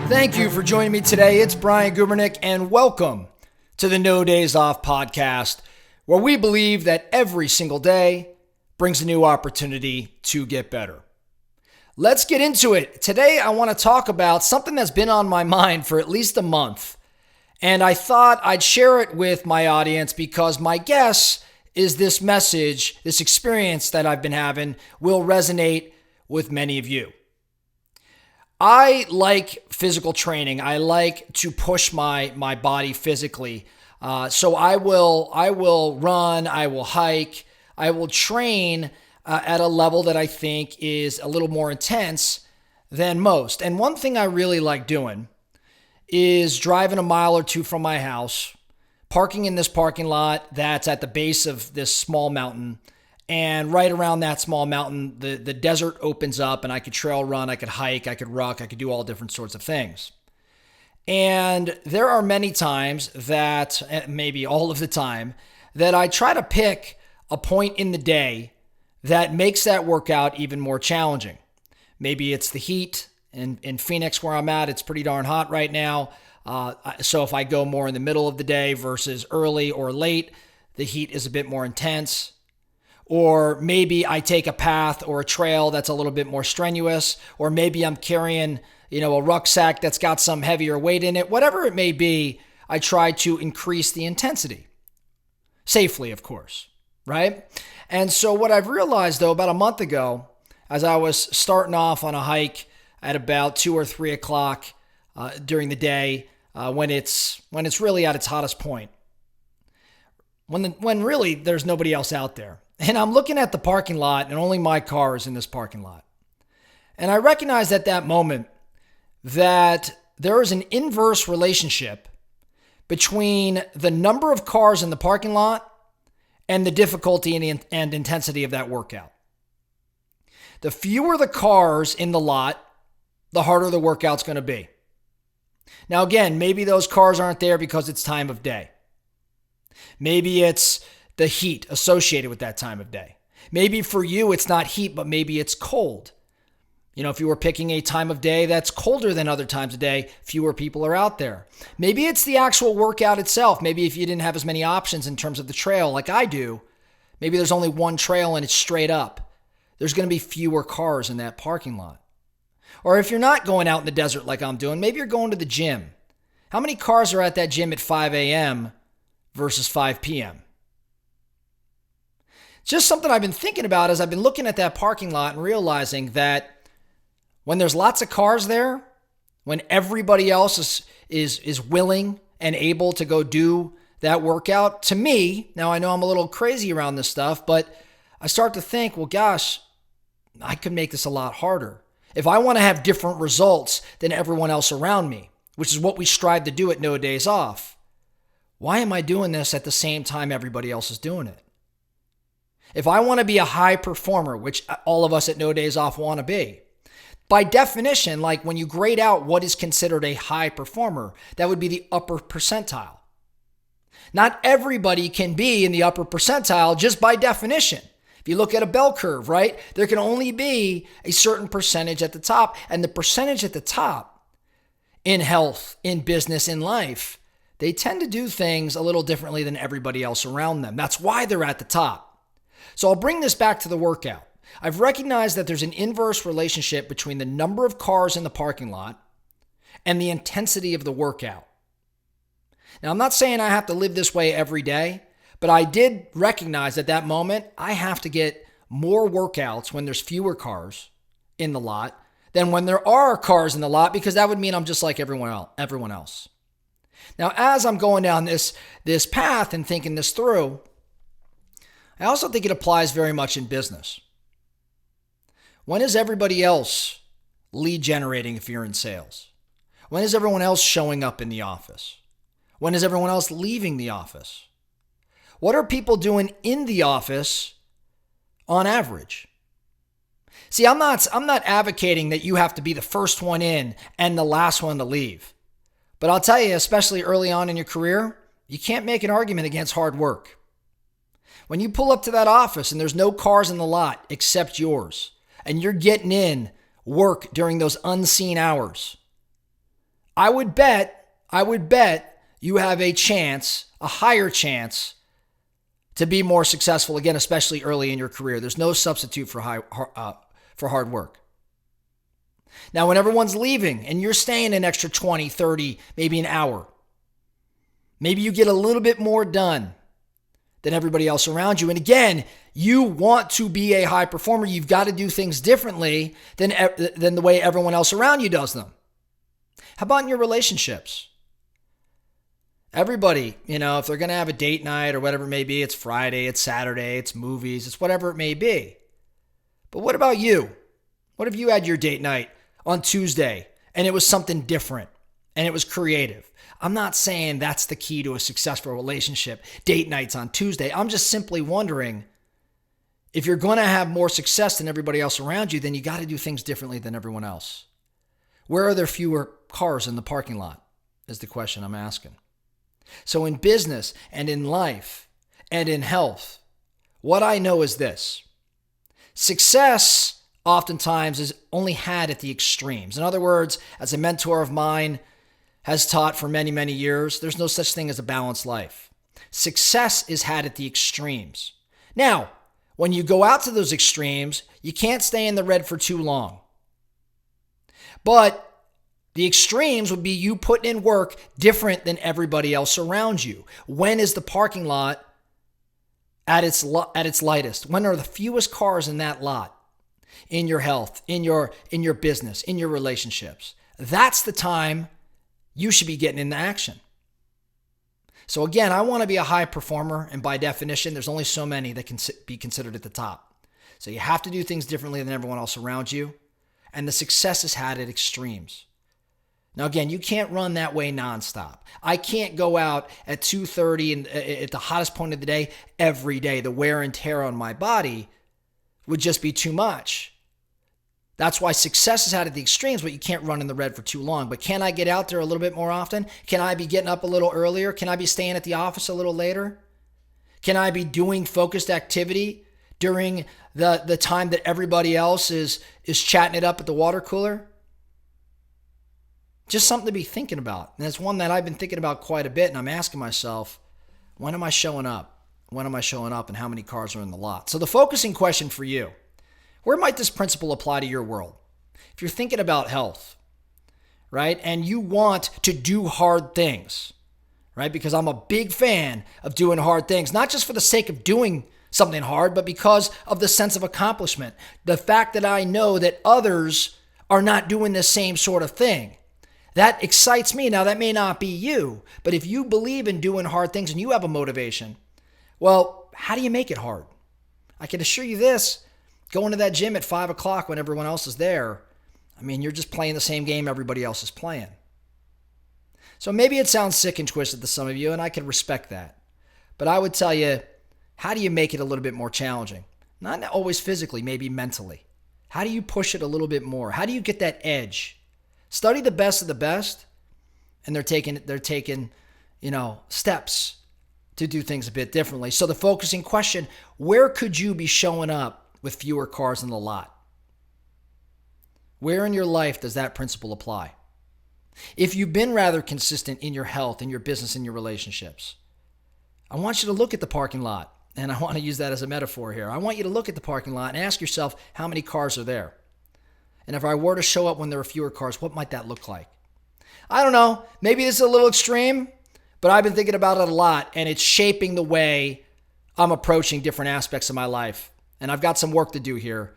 Thank you for joining me today. It's Brian Gubernick, and welcome to the No Days Off podcast, where we believe that every single day brings a new opportunity to get better. Let's get into it. Today, I want to talk about something that's been on my mind for at least a month, and I thought I'd share it with my audience because my guess is this message, this experience that I've been having will resonate with many of you. I like physical training. I like to push my body physically. So I will run, I will hike, I will train at a level that I think is a little more intense than most. And one thing I really like doing is driving a mile or two from my house, parking in this parking lot that's at the base of this small mountain. And right around that small mountain, the desert opens up and I could trail run, I could hike, I could ruck, I could do all different sorts of things. And there are many times that, maybe all of the time, that I try to pick a point in the day that makes that workout even more challenging. Maybe it's the heat. In Phoenix where I'm at, it's pretty darn hot right now. So if I go more in the middle of the day versus early or late, the heat is a bit more intense. Or maybe I take a path or a trail that's a little bit more strenuous, or maybe I'm carrying, a rucksack that's got some heavier weight in it. Whatever it may be, I try to increase the intensity. Safely, of course, right? And so what I've realized, though, about a month ago, as I was starting off on a hike at about 2 or 3 o'clock during the day, when it's really at its hottest point, when really there's nobody else out there. And I'm looking at the parking lot and only my car is in this parking lot. And I recognized at that moment that there is an inverse relationship between the number of cars in the parking lot and the difficulty and intensity of that workout. The fewer the cars in the lot, the harder the workout's going to be. Now, again, maybe those cars aren't there because it's time of day. Maybe it's the heat associated with that time of day. Maybe for you, it's not heat, but maybe it's cold. If you were picking a time of day that's colder than other times of day, fewer people are out there. Maybe it's the actual workout itself. Maybe if you didn't have as many options in terms of the trail like I do, maybe there's only one trail and it's straight up. There's going to be fewer cars in that parking lot. Or if you're not going out in the desert like I'm doing, maybe you're going to the gym. How many cars are at that gym at 5 a.m. versus 5 p.m.? Just something I've been thinking about as I've been looking at that parking lot and realizing that when there's lots of cars there, when everybody else is willing and able to go do that workout, to me, now I know I'm a little crazy around this stuff, but I start to think, well, gosh, I could make this a lot harder. If I want to have different results than everyone else around me, which is what we strive to do at No Days Off, why am I doing this at the same time everybody else is doing it? If I want to be a high performer, which all of us at No Days Off want to be, by definition, like when you grade out what is considered a high performer, that would be the upper percentile. Not everybody can be in the upper percentile just by definition. If you look at a bell curve, right, there can only be a certain percentage at the top. And the percentage at the top in health, in business, in life, they tend to do things a little differently than everybody else around them. That's why they're at the top. So I'll bring this back to the workout. I've recognized that there's an inverse relationship between the number of cars in the parking lot and the intensity of the workout. Now, I'm not saying I have to live this way every day, but I did recognize at that moment I have to get more workouts when there's fewer cars in the lot than when there are cars in the lot, because that would mean I'm just like everyone else. Now, as I'm going down this path and thinking this through, I also think it applies very much in business. When is everybody else lead generating if you're in sales? When is everyone else showing up in the office? When is everyone else leaving the office? What are people doing in the office on average? See, I'm not advocating that you have to be the first one in and the last one to leave. But I'll tell you, especially early on in your career, you can't make an argument against hard work. When you pull up to that office and there's no cars in the lot except yours, and you're getting in work during those unseen hours, I would bet you have a higher chance to be more successful, again, especially early in your career. There's no substitute for hard work. Now, when everyone's leaving and you're staying an extra 20, 30, maybe an hour, maybe you get a little bit more done than everybody else around you. And again, you want to be a high performer. You've got to do things differently than the way everyone else around you does them. How about in your relationships? Everybody, if they're going to have a date night or whatever it may be, it's Friday, it's Saturday, it's movies, it's whatever it may be. But what about you? What if you had your date night on Tuesday and it was something different and it was creative? I'm not saying that's the key to a successful relationship, date nights on Tuesday. I'm just simply wondering, if you're going to have more success than everybody else around you, then you got to do things differently than everyone else. Where are there fewer cars in the parking lot is the question I'm asking. So in business and in life and in health, what I know is this: success oftentimes is only had at the extremes. In other words, as a mentor of mine has taught for many, many years, there's no such thing as a balanced life. Success is had at the extremes. Now, when you go out to those extremes, you can't stay in the red for too long. But the extremes would be you putting in work different than everybody else around you. When is the parking lot at its lightest? When are the fewest cars in that lot? In your health, in your business, in your relationships. That's the time you should be getting into action. So again, I want to be a high performer, and by definition, there's only so many that can be considered at the top. So you have to do things differently than everyone else around you, and the success is had at extremes. Now again, you can't run that way nonstop. I can't go out at 2:30 and at the hottest point of the day every day. The wear and tear on my body would just be too much. That's why success is out at the extremes, but you can't run in the red for too long. But can I get out there a little bit more often? Can I be getting up a little earlier? Can I be staying at the office a little later? Can I be doing focused activity during the time that everybody else is chatting it up at the water cooler? Just something to be thinking about. And it's one that I've been thinking about quite a bit, and I'm asking myself, when am I showing up? When am I showing up, and how many cars are in the lot? So the focusing question for you: where might this principle apply to your world? If you're thinking about health, right, and you want to do hard things, right, because I'm a big fan of doing hard things, not just for the sake of doing something hard, but because of the sense of accomplishment. The fact that I know that others are not doing the same sort of thing. That excites me. Now, that may not be you, but if you believe in doing hard things and you have a motivation, well, how do you make it hard? I can assure you this: going to that gym at 5 o'clock when everyone else is there, you're just playing the same game everybody else is playing. So maybe it sounds sick and twisted to some of you, and I can respect that. But I would tell you, how do you make it a little bit more challenging? Not always physically, maybe mentally. How do you push it a little bit more? How do you get that edge? Study the best of the best, and they're taking steps to do things a bit differently. So the focusing question: where could you be showing up with fewer cars in the lot? Where in your life does that principle apply? If you've been rather consistent in your health, in your business, in your relationships, I want you to look at the parking lot, and I want to use that as a metaphor here. I want you to look at the parking lot and ask yourself, how many cars are there? And if I were to show up when there are fewer cars, what might that look like? I don't know. Maybe this is a little extreme, but I've been thinking about it a lot, and it's shaping the way I'm approaching different aspects of my life. And I've got some work to do here,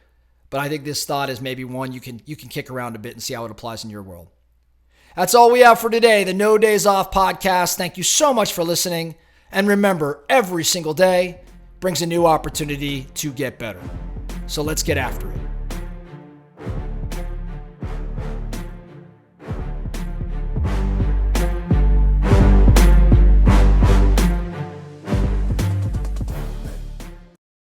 but I think this thought is maybe one you can kick around a bit and see how it applies in your world. That's all we have for today, the No Days Off podcast. Thank you so much for listening. And remember, every single day brings a new opportunity to get better. So let's get after it.